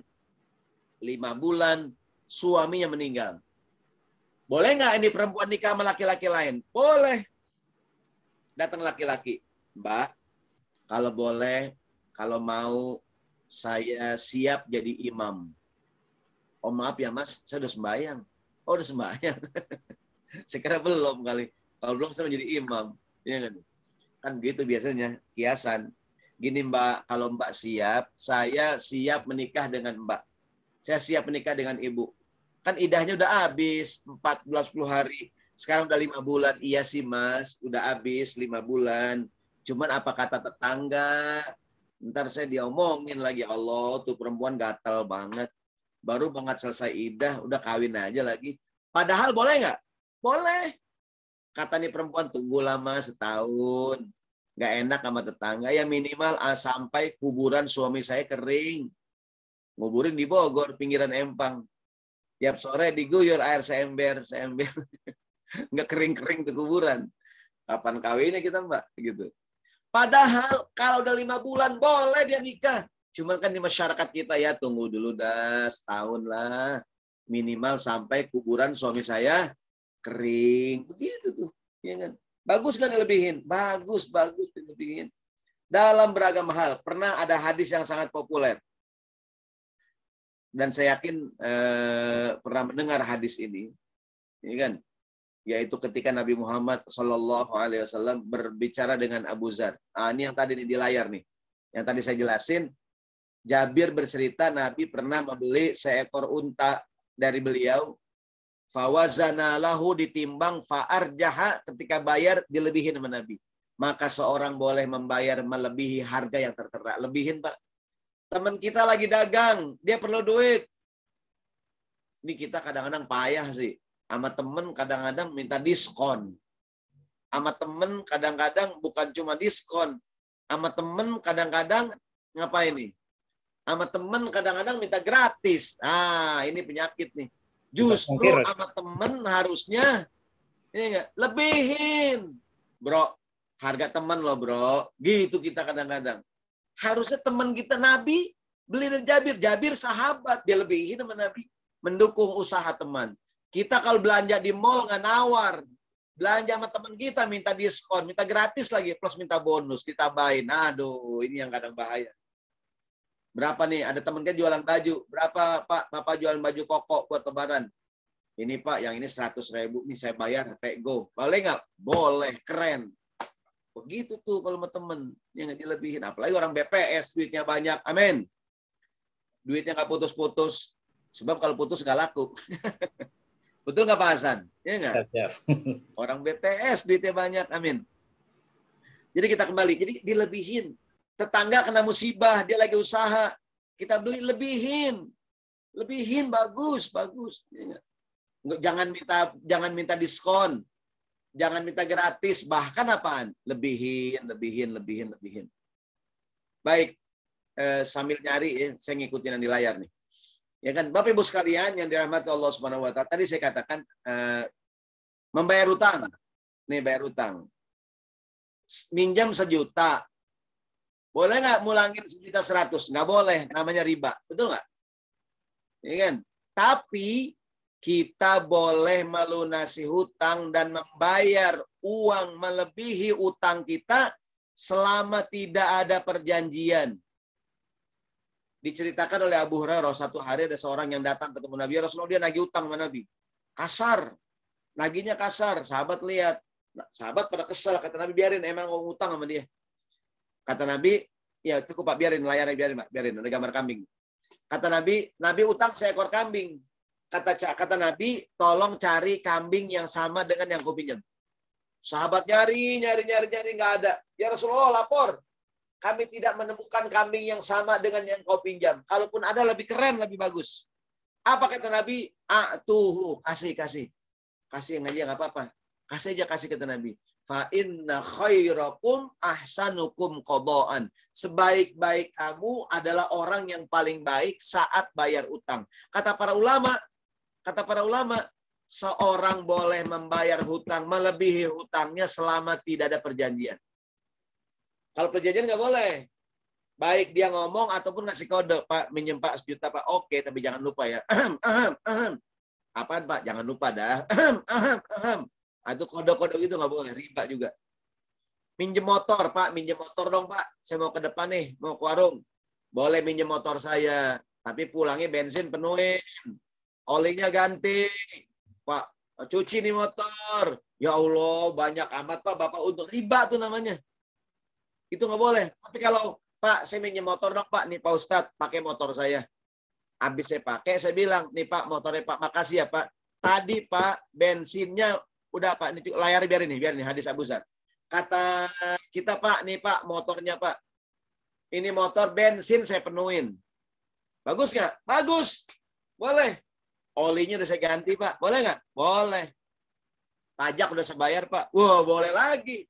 5 bulan suaminya meninggal. Boleh nggak ini perempuan nikah sama laki-laki lain? Boleh. Datang laki-laki. Mbak, kalau boleh, kalau mau, saya siap jadi imam. Oh maaf ya Mas, saya udah sembahyang. Oh udah sembahyang. Saya kira belum kali. Kalau belum saya menjadi imam. Ya kan? Kan gitu biasanya, kiasan. Gini Mbak, kalau Mbak siap, saya siap menikah dengan Mbak. Saya siap menikah dengan Ibu. Kan idahnya udah habis, 14-10 hari. Sekarang udah 5 bulan. Iya sih Mas, udah habis 5 bulan. Cuman apa kata tetangga? Ntar saya diomongin lagi, Allah tuh perempuan gatal banget. Baru banget selesai idah, udah kawin aja lagi. Padahal boleh nggak? Boleh. Kata nih perempuan, tunggu lama setahun. Nggak enak sama tetangga. Ya minimal sampai kuburan suami saya kering. Nguburin di Bogor, pinggiran Empang. Tiap sore diguyur air seember. Nggak kering-kering tuh kuburan. Kapan kawinnya kita Mbak? Gitu. Padahal kalau udah 5 bulan boleh dia nikah. Cuman kan di masyarakat kita ya tunggu dulu dah setahun lah. Minimal sampai kuburan suami saya kering. Begitu tuh. Ya kan? Bagus kan dilebihin? Bagus dilebihin. Dalam beragam hal. Pernah ada hadis yang sangat populer. Dan saya yakin pernah mendengar hadis ini. Ya kan? Yaitu ketika Nabi Muhammad SAW berbicara dengan Abu Dzar. Nah, ini yang tadi di layar nih. Yang tadi saya jelasin, Jabir bercerita Nabi pernah membeli seekor unta dari beliau. Fawazana lahu ditimbang fa'arjaha, ketika bayar dilebihin sama Nabi. Maka seorang boleh membayar melebihi harga yang tertera. Lebihin Pak. Teman kita lagi dagang, dia perlu duit. Ini kita kadang-kadang payah sih. Sama temen kadang-kadang minta diskon. Sama temen kadang-kadang bukan cuma diskon. Sama temen kadang-kadang ngapain nih? Sama temen kadang-kadang minta gratis. Ah, ini penyakit nih. Justru sama temen harusnya ini lebihin. Bro, harga temen loh bro. Gitu kita kadang-kadang. Harusnya temen kita Nabi beli dari Jabir. Jabir sahabat. Dia lebihin sama Nabi. Mendukung usaha teman. Kita kalau belanja di mall nggak nawar. Belanja sama teman kita minta diskon, minta gratis lagi, plus minta bonus, ditambahin. Aduh, ini yang kadang bahaya. Berapa nih? Ada teman kita jualan baju. Berapa Pak? Bapak jualan baju koko buat lebaran. Ini Pak, yang ini 100.000. Ini saya bayar, pay go. Boleh nggak? Boleh, keren. Begitu tuh kalau sama temen. Yang nggak dilebihin. Apalagi orang BPS, duitnya banyak. Amin. Duitnya nggak putus-putus. Sebab kalau putus nggak laku. Betul nggak Pak Hasan? Ya nggak? Orang BPS duitnya banyak, amin. Jadi kita kembali, jadi dilebihin. Tetangga kena musibah, dia lagi usaha, kita beli lebihin, bagus. Ya jangan minta diskon, jangan minta gratis, bahkan apaan? Lebihin. Baik, sambil nyari, saya ngikutin yang di layar nih. Ya kan, Bapak Ibu sekalian yang dirahmati Allah Subhanahu wa taala. Tadi saya katakan membayar utang. Nih bayar utang. Minjam 1 juta. Boleh nggak mulangin 1.100.000? Nggak boleh, namanya riba. Betul nggak? Ya kan? Tapi kita boleh melunasi hutang dan membayar uang melebihi utang kita selama tidak ada perjanjian. Diceritakan oleh Abu Hurairah, satu hari ada seorang yang datang ketemu Nabi, Rasulullah, dia nagih utang sama Nabi. Kasar. Nagihnya kasar. Sahabat lihat. Sahabat pada kesel. Kata Nabi, biarin. Emang mau utang sama dia. Kata Nabi, ya cukup Pak, biarin. Layarnya biarin Pak. Biarin. Ada gambar kambing. Kata Nabi utang seekor kambing. Kata Nabi, tolong cari kambing yang sama dengan yang kau pinjam. Sahabat nyari, nggak ada. Ya Rasulullah, lapor. Kami tidak menemukan kambing yang sama dengan yang kau pinjam. Kalaupun ada lebih keren, lebih bagus. Apa kata Nabi? Atuhu, kasih. Kasih yang aja nggak apa-apa. Kasih aja, kasih kata Nabi. Fa inna khairakum ahsanukum qadaan. Sebaik-baik kamu adalah orang yang paling baik saat bayar utang. Kata para ulama, seorang boleh membayar hutang melebihi hutangnya selama tidak ada perjanjian. Kalau perjanjian nggak boleh. Baik dia ngomong ataupun ngasih kode, Pak, minjem Pak 1 juta Pak. Oke, tapi jangan lupa ya. Apaan Pak? Jangan lupa dah. Itu kode-kode gitu nggak boleh. Riba juga. Minjem motor Pak, minjem motor dong Pak. Saya mau ke depan nih, mau ke warung. Boleh minjem motor saya. Tapi pulangnya bensin penuhin. Olinya ganti. Pak, cuci nih motor. Ya Allah, banyak amat Pak, Bapak untung. Riba tuh namanya. Itu nggak boleh. Tapi kalau Pak, saya minjem motor dong Pak, nih Pak Ustadz, pakai motor saya. Habis saya pakai, saya bilang, nih Pak, motornya Pak, makasih ya Pak. Tadi Pak, bensinnya udah Pak, ini layar biar ini hadis Abu Dzar. Kata kita Pak, nih Pak, motornya Pak. Ini motor bensin saya penuhin. Bagus nggak? Bagus. Boleh. Olinya udah saya ganti Pak. Boleh nggak? Boleh. Pajak udah saya bayar Pak. Wah, boleh lagi.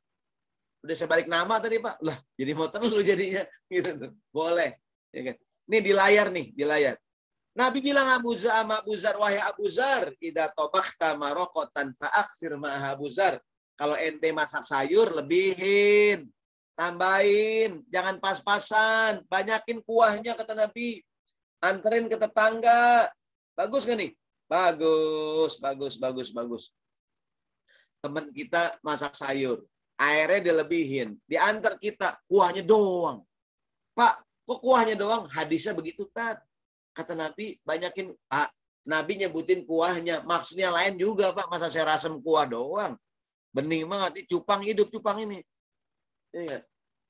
Udah saya balik nama tadi Pak. Lah, jadi motor lu jadinya gitu tuh. Boleh. Ya kan? Nih di layar nih, di layar. Nabi bilang Abu Dzar, wahai Abu Dzar, idza tabakhta maraqatan fa'aksir ma'ha Abu Dzar. Kalau ente masak sayur lebihin, tambahin, jangan pas-pasan, banyakin kuahnya kata Nabi. Anterin ke tetangga. Bagus nggak nih? Bagus, bagus, bagus, bagus. Teman kita masak sayur. Airnya dilebihin. Diantar kita, kuahnya doang. Pak, kok kuahnya doang? Hadisnya begitu, Tat. Kata Nabi, banyakin. Pak, Nabi nyebutin kuahnya. Maksudnya lain juga, Pak. Masa saya rasem kuah doang? Bening banget. Cupang hidup, cupang ini. Ya,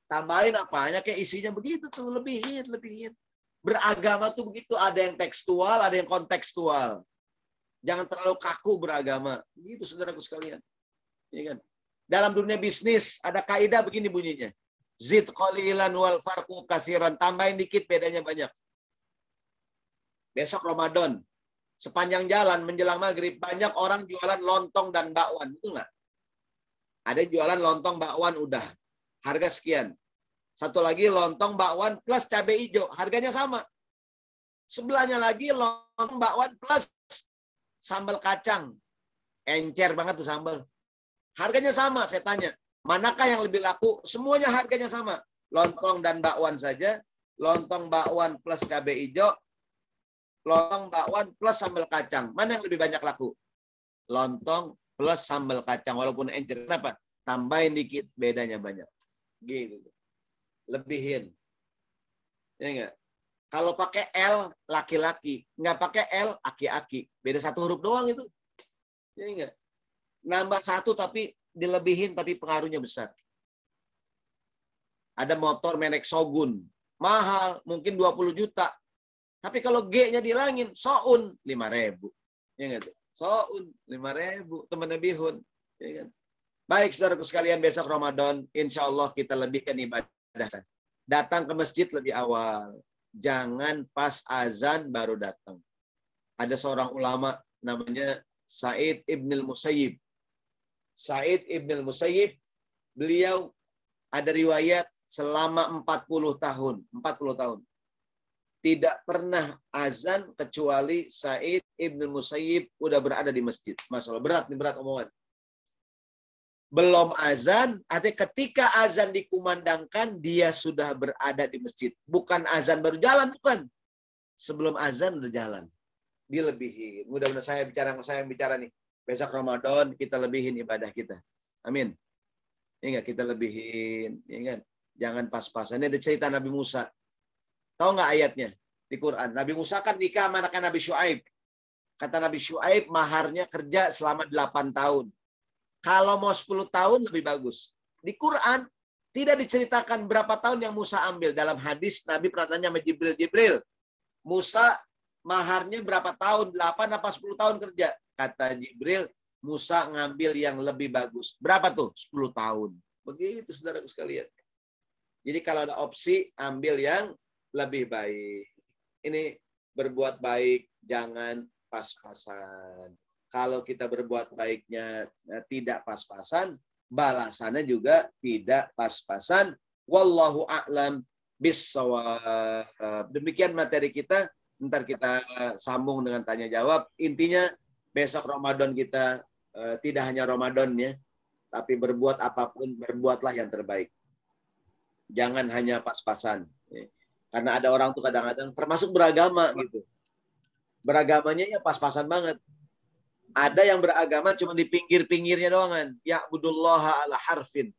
tambahin apanya, kayak isinya begitu tuh. Lebihin, lebihin. Beragama tuh begitu. Ada yang tekstual, ada yang kontekstual. Jangan terlalu kaku beragama. Gitu, saudaraku sekalian. Ya kan? Dalam dunia bisnis ada kaidah begini bunyinya. Zid qalilan wal farqu katsiran. Tambahin dikit bedanya banyak. Besok Ramadan. Sepanjang jalan menjelang maghrib banyak orang jualan lontong dan bakwan. Itu enggak? Ada yang jualan lontong bakwan udah. Harga sekian. Satu lagi lontong bakwan plus cabai hijau. Harganya sama. Sebelahnya lagi lontong bakwan plus sambal kacang. Encer banget tuh sambal. Harganya sama, saya tanya. Manakah yang lebih laku? Semuanya harganya sama. Lontong dan bakwan saja. Lontong bakwan plus cabai hijau. Lontong bakwan plus sambal kacang. Mana yang lebih banyak laku? Lontong plus sambal kacang. Walaupun encer. Kenapa? Tambahin dikit, bedanya banyak. Gitu. Lebihin. Ya enggak? Kalau pakai L, laki-laki. Nggak pakai L, aki-aki. Beda satu huruf doang itu. Ya enggak? Nambah satu tapi dilebihin tapi pengaruhnya besar. Ada motor merek Shogun. Mahal, mungkin 20 juta. Tapi kalau G-nya dihilangin, Soun 5.000. Ya enggak? Soun 5.000. Temannya bihun. Ya kan? Baik, saudaraku sekalian, besok Ramadan, insya Allah kita lebihkan ibadah. Datang ke masjid lebih awal. Jangan pas azan baru datang. Ada seorang ulama namanya Sa'id Ibn al-Musayyib. Sa'id Ibn al-Musayyib, beliau ada riwayat selama 40 tahun. 40 tahun. Tidak pernah azan kecuali Sa'id Ibn al-Musayyib udah berada di masjid. Masya Allah, berat nih, berat omongan. Belum azan, artinya ketika azan dikumandangkan, dia sudah berada di masjid. Bukan azan baru jalan, bukan. Sebelum azan udah jalan. Dilebihin. Mudah-mudahan saya bicara nih. Besok Ramadan kita lebihin ibadah kita. Amin. Ingat kita lebihin. Ingat. Jangan pas-pasan. Ini ada cerita Nabi Musa. Tahu nggak ayatnya di Quran? Nabi Musa kan nikah sama anaknya Nabi Syuaib. Kata Nabi Syuaib maharnya kerja selama 8 tahun. Kalau mau 10 tahun lebih bagus. Di Quran tidak diceritakan berapa tahun yang Musa ambil. Dalam hadis Nabi pernah tanya sama Jibril. Jibril, Musa maharnya berapa tahun? 8 apa 10 tahun kerja? Kata Jibril, Musa ngambil yang lebih bagus. Berapa tuh? 10 tahun. Begitu saudaraku sekalian. Jadi kalau ada opsi, ambil yang lebih baik. Ini berbuat baik, jangan pas-pasan. Kalau kita berbuat baiknya tidak pas-pasan, balasannya juga tidak pas-pasan. Wallahu a'lam bissawab. Demikian materi kita. Ntar kita sambung dengan tanya jawab. Intinya besok Ramadan kita tidak hanya Ramadan ya, tapi berbuat apapun, berbuatlah yang terbaik. Jangan hanya pas-pasan. Ya. Karena ada orang tuh kadang-kadang termasuk beragama gitu. Beragamanya ya pas-pasan banget. Ada yang beragama cuma di pinggir-pinggirnya doang kan. Ya budullaha ala harfin.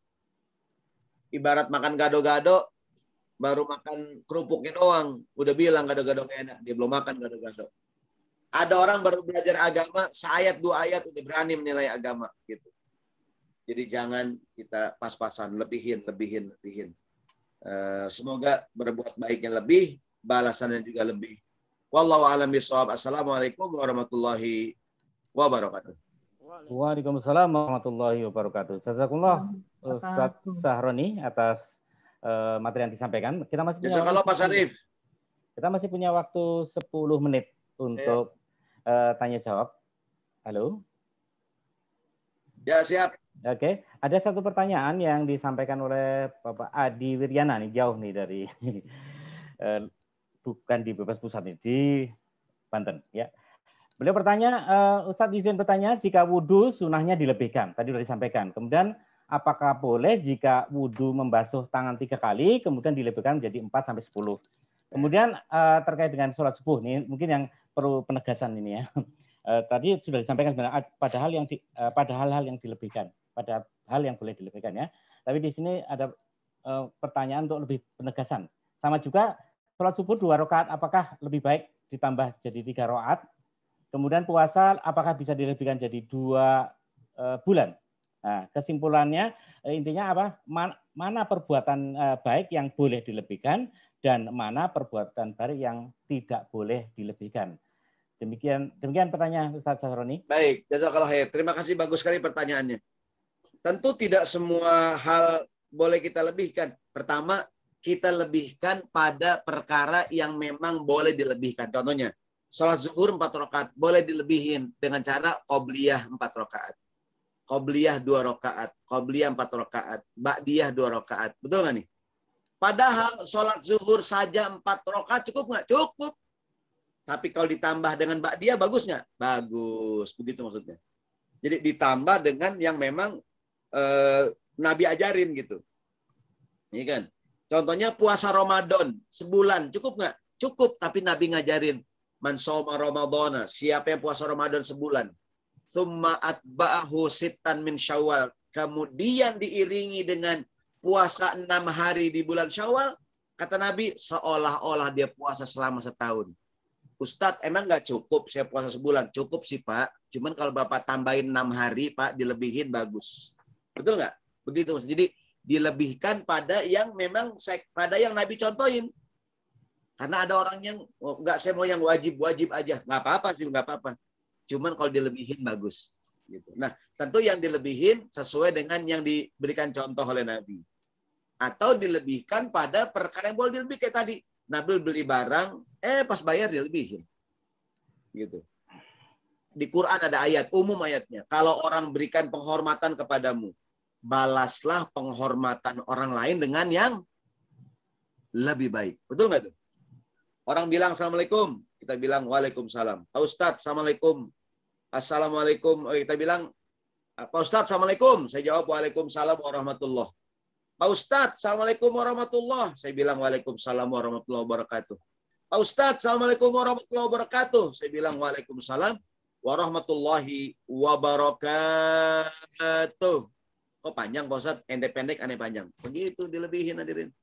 Ibarat makan gado-gado, baru makan kerupuknya doang. Udah bilang gado-gado enak. Dia belum makan gado-gado. Ada orang baru belajar agama, seayat 2 ayat udah berani menilai agama gitu. Jadi jangan kita pas-pasan, lebihin. Semoga berbuat baiknya lebih, balasannya juga lebih. Wallahu a'lam bishawab. Assalamualaikum warahmatullahi wabarakatuh. Waalaikumsalam warahmatullahi wabarakatuh. Jazakumullah Ustaz Sahroni atas materi yang disampaikan. Kita masih punya Jazakallah Pak Sarif. Kita masih punya waktu 10 menit untuk tanya jawab. Halo. Ya, siap. Oke, ada satu pertanyaan yang disampaikan oleh Bapak Adi Wiryana nih, jauh nih dari bukan di Bebas Pusat nih, di Banten ya. Beliau bertanya, Ustadz izin bertanya, jika wudhu sunahnya dilebihkan, tadi sudah disampaikan. Kemudian apakah boleh jika wudhu membasuh tangan 3 kali, kemudian dilebihkan menjadi 4 sampai 10. Kemudian terkait dengan sholat subuh, nih mungkin yang perlu penegasan ini ya. Tadi sudah disampaikan sebenarnya pada hal-hal yang dilebihkan, pada hal yang boleh dilebihkan ya. Tapi di sini ada pertanyaan untuk lebih penegasan. Sama juga sholat subuh 2 rakaat, apakah lebih baik ditambah jadi 3 rakaat? Kemudian puasa apakah bisa dilebihkan jadi 2 bulan? Nah, kesimpulannya intinya apa? Mana perbuatan baik yang boleh dilebihkan dan mana perbuatan baik yang tidak boleh dilebihkan. Demikian pertanyaan Ustaz Sahroni. Baik, jazakallah khair. Terima kasih, bagus sekali pertanyaannya. Tentu tidak semua hal boleh kita lebihkan. Pertama, kita lebihkan pada perkara yang memang boleh dilebihkan. Contohnya, sholat zuhur 4 rakaat boleh dilebihin dengan cara qobliyah 4 rakaat, qobliyah 2 rakaat, qobliyah 4 rakaat, ba'diyah 2 rakaat. Betul nggak nih? Padahal sholat zuhur saja 4 rakaat cukup nggak? Cukup. Tapi kalau ditambah dengan ba'diyah bagus nggak? Bagus. Begitu maksudnya. Jadi ditambah dengan yang memang Nabi ajarin gitu. Ini kan. Contohnya puasa Ramadan sebulan cukup nggak? Cukup. Tapi Nabi ngajarin. Man shoma Ramadhana, siapa yang puasa Ramadan sebulan, tsumma atba'ahu sittan min Syawal, kemudian diiringi dengan puasa 6 hari di bulan Syawal, kata Nabi seolah-olah dia puasa selama setahun. Ustadz, emang nggak cukup saya puasa sebulan? Cukup sih Pak, cuman kalau Bapak tambahin 6 hari Pak, dilebihin bagus. Betul nggak? Begitu. Jadi dilebihkan pada yang memang pada yang Nabi contohin. Karena ada orang yang nggak, saya mau yang wajib aja, nggak apa-apa sih, nggak apa-apa. Cuman kalau dilebihin bagus. Gitu. Nah, tentu yang dilebihin sesuai dengan yang diberikan contoh oleh Nabi. Atau dilebihkan pada perkara yang boleh dilebihkan kayak tadi. Nabi beli barang, pas bayar dilebihin. Gitu. Di Quran ada ayat, umum ayatnya. Kalau orang berikan penghormatan kepadamu, balaslah penghormatan orang lain dengan yang lebih baik. Betul nggak tuh? Orang bilang Assalamualaikum, kita bilang Waalaikumsalam. Pak Ustadz, Assalamualaikum. Assalamualaikum. Kita bilang, Pak Ustadz, Assalamualaikum. Saya jawab Waalaikumsalam warahmatullahi. Pak Ustadz, Assalamualaikum warahmatullahi. Saya bilang Waalaikumsalam warahmatullahi wabarakatuh. Pak Ustadz, Assalamualaikum warahmatullahi wabarakatuh. Saya bilang Waalaikumsalam warahmatullahi wabarakatuh. Kok panjang Pak Ustadz? Ente pendek, aneh panjang. Begitu dilebihin hadirin.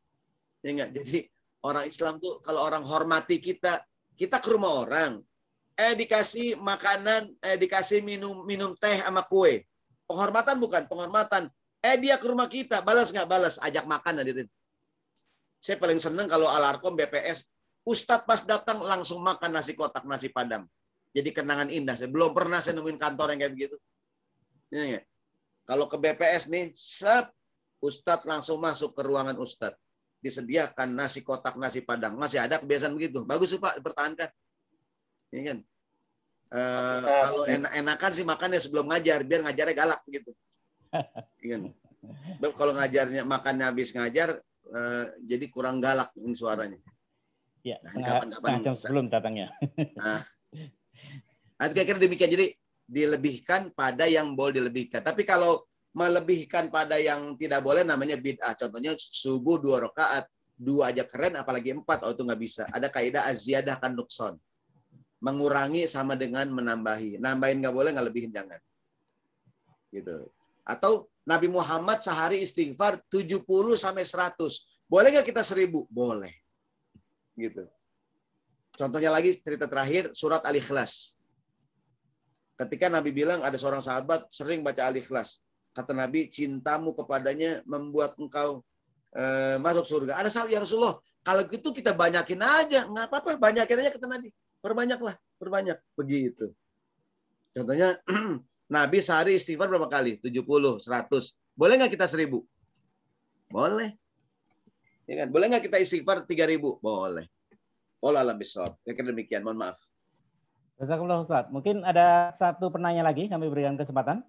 Ya enggak? Jadi orang Islam tuh kalau orang hormati kita ke rumah orang, dikasih makanan, dikasih minum teh sama kue. Penghormatan bukan? Penghormatan. Dia ke rumah kita, balas nggak? Balas. Ajak makan hadirin. Saya paling seneng kalau Alarkom BPS, Ustadz pas datang langsung makan nasi kotak, nasi padang. Jadi kenangan indah. Saya belum pernah saya nemuin kantor yang kayak begitu. Ya, ya. Kalau ke BPS nih, Ustadz langsung masuk ke ruangan Ustadz. Disediakan nasi kotak, nasi padang. Masih ada kebiasaan begitu. Bagus Pak, dipertahankan. Ini kan. Kalau enakan sih makannya sebelum ngajar, biar ngajarnya galak begitu. Kan. Sebab kalau ngajarnya makannya habis ngajar, jadi kurang galak ini suaranya. Ya, setengah jam sebelum datangnya. Kira-kira demikian. Jadi dilebihkan pada yang boleh dilebihkan. Tapi kalau melebihkan pada yang tidak boleh namanya bid'ah. Contohnya subuh 2 rakaat, 2 aja keren, apalagi 4, itu nggak bisa. Ada kaidah az-ziyadah kan nukson. Mengurangi sama dengan menambahi. Nambahin nggak boleh, nggak lebihin jangan. Gitu. Atau Nabi Muhammad sehari istighfar 70 sampai 100. Boleh nggak kita 1000? Boleh. Gitu. Contohnya lagi cerita terakhir surat Al-Ikhlas. Ketika Nabi bilang ada seorang sahabat sering baca Al-Ikhlas. Kata Nabi, cintamu kepadanya membuat engkau masuk surga. Ada sahabat, ya Rasulullah, kalau gitu kita banyakin aja, nggak apa-apa, banyakin aja kata Nabi. Perbanyaklah, perbanyak. Begitu. Contohnya, Nabi sehari istighfar berapa kali? 70, 100. Boleh nggak kita 1000? Boleh. Ya kan? Boleh nggak kita istighfar 3000? Boleh. Allah alam bisawab. Ya kira demikian. Mohon maaf. Jazakumullah Ustaz. Mungkin ada satu penanya lagi, kami berikan kesempatan.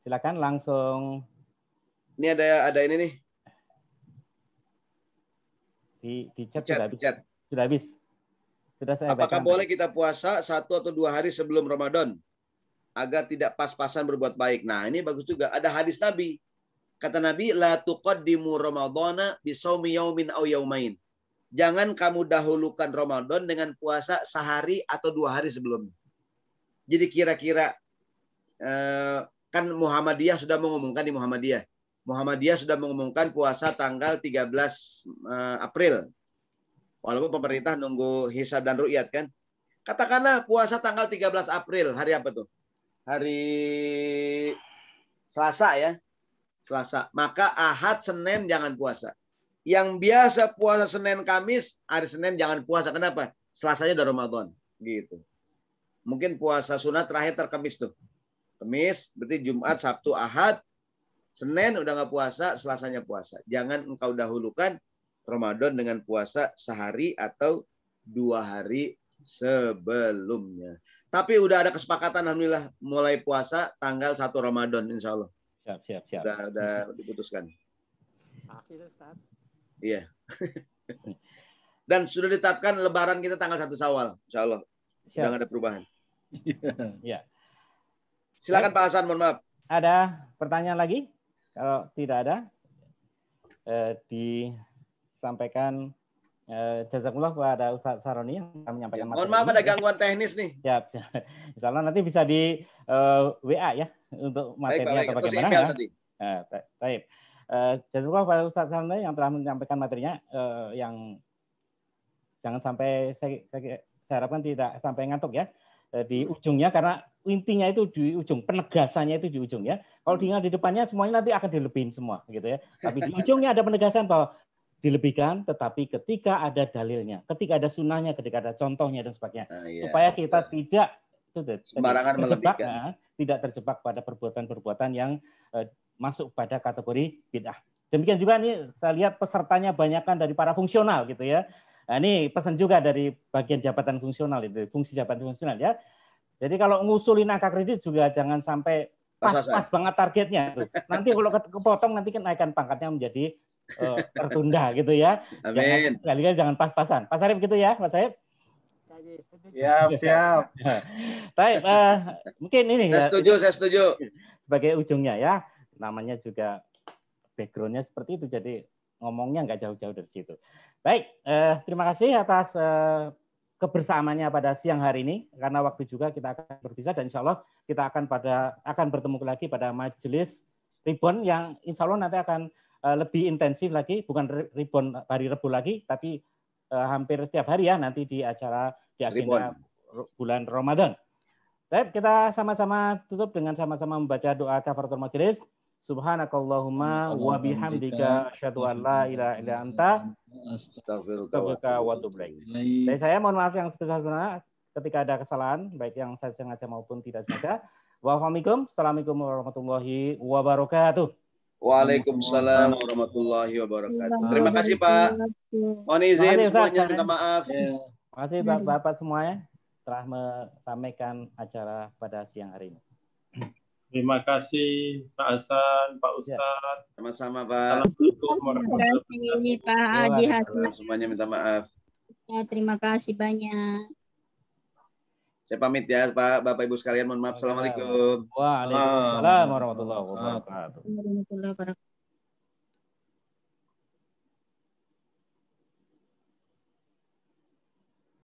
Silakan langsung. Ini ada ini nih. Di chat Chat, sudah habis. chat. Sudah habis. Sudah saya Apakah baca. boleh kita puasa 1 atau 2 hari sebelum Ramadan agar tidak pas-pasan berbuat baik? Nah, ini bagus juga. Ada hadis Nabi. Kata Nabi, la tuqaddimu ramadhana bisawmi yaumin aw yaumain. Jangan kamu dahulukan Ramadan dengan puasa sehari atau 2 hari sebelumnya. Jadi kira-kira kan Muhammadiyah sudah mengumumkan di Muhammadiyah. Muhammadiyah sudah mengumumkan puasa tanggal 13 April. Walaupun pemerintah nunggu hisab dan ru'yat kan. Katakanlah puasa tanggal 13 April. Hari apa tuh? Hari Selasa ya. Selasa. Maka Ahad, Senin jangan puasa. Yang biasa puasa Senin, Kamis, hari Senin jangan puasa. Kenapa? Selasanya udah Ramadan. Gitu. Mungkin puasa sunat terakhir Kamis tuh. Kamis, berarti Jumat, Sabtu, Ahad. Senin udah nggak puasa, Selasanya puasa. Jangan engkau dahulukan Ramadan dengan puasa sehari atau 2 hari sebelumnya. Tapi udah ada kesepakatan, alhamdulillah, mulai puasa tanggal 1 Ramadan, insya Allah. Siap. Udah diputuskan. Iya. Dan sudah ditetapkan Lebaran kita tanggal 1 Syawal, insya Allah. Sudah nggak ada perubahan. Ya. Silakan Pak Hasan, mohon maaf. Ada pertanyaan lagi? Kalau tidak ada, disampaikan jazakumullah kepada Ustaz Saroni yang menyampaikan materi. Mohon maaf ada gangguan teknis nih. Siap. Insya Allah nanti bisa di WA ya untuk materinya atau bagaimana ya. Baik. Jazakumullah kepada Ustaz Saroni yang telah menyampaikan materinya, yang jangan sampai saya harapkan tidak sampai ngantuk ya di ujungnya, karena intinya itu di ujung, penegasannya itu di ujung ya. Kalau diingat di depannya semuanya nanti akan dilebihin semua gitu ya. Tapi di ujungnya ada penegasan bahwa dilebihkan, tetapi ketika ada dalilnya, ketika ada sunnahnya, ketika ada contohnya dan sebagainya, supaya kita tidak sembarangan melebihkan, tidak terjebak pada perbuatan-perbuatan yang masuk pada kategori bid'ah. Demikian juga nih saya lihat pesertanya banyakkan dari para fungsional gitu ya. Nah, ini pesan juga dari bagian jabatan fungsional itu, fungsi jabatan fungsional ya. Jadi kalau ngusulin angka kredit juga jangan sampai pas-pas banget targetnya tuh. Nanti kalau kepotong nanti kenaikan pangkatnya menjadi tertunda gitu ya. Amin. Jangan pas-pasan. Pak Sarif gitu ya, Pak Sarif. Siap. Baik, mungkin ini. Saya setuju. Sebagai ujungnya ya, namanya juga backgroundnya seperti itu, jadi ngomongnya nggak jauh-jauh dari situ. Baik, terima kasih atas kebersamaannya pada siang hari ini. Karena waktu juga kita akan berpisah dan insya Allah kita akan bertemu lagi pada majelis Ribon yang insya Allah nanti akan lebih intensif lagi, bukan Ribon hari Rebu lagi, tapi hampir tiap hari ya nanti di acara di agenda bulan Ramadan. Baik, kita sama-sama tutup dengan sama-sama membaca doa kafaratul majelis. Subhanakallahumma wa bihamdika asyhadu an la ilaha illa anta astaghfiruka wa atubu ilaik. Dari saya mohon maaf yang sebesar-besarnya ketika ada kesalahan baik yang saya sengaja maupun tidak sengaja. Wassalamualaikum warahmatullahi wabarakatuh. Waalaikumsalam warahmatullahi wabarakatuh. Terima kasih Pak. Mohon izin semuanya, minta maaf. Terima kasih Bapak semuanya telah meramaikan acara pada siang hari ini. Terima kasih Pak Hasan, Pak Ustadz. Sama-sama Pak. Terima kasih Pak Adi Hasan. Semuanya minta maaf. Ya, terima kasih banyak. Saya pamit ya Pak, Bapak Ibu sekalian, mohon maaf. Assalamualaikum. Waalaikumsalam warahmatullahi wabarakatuh.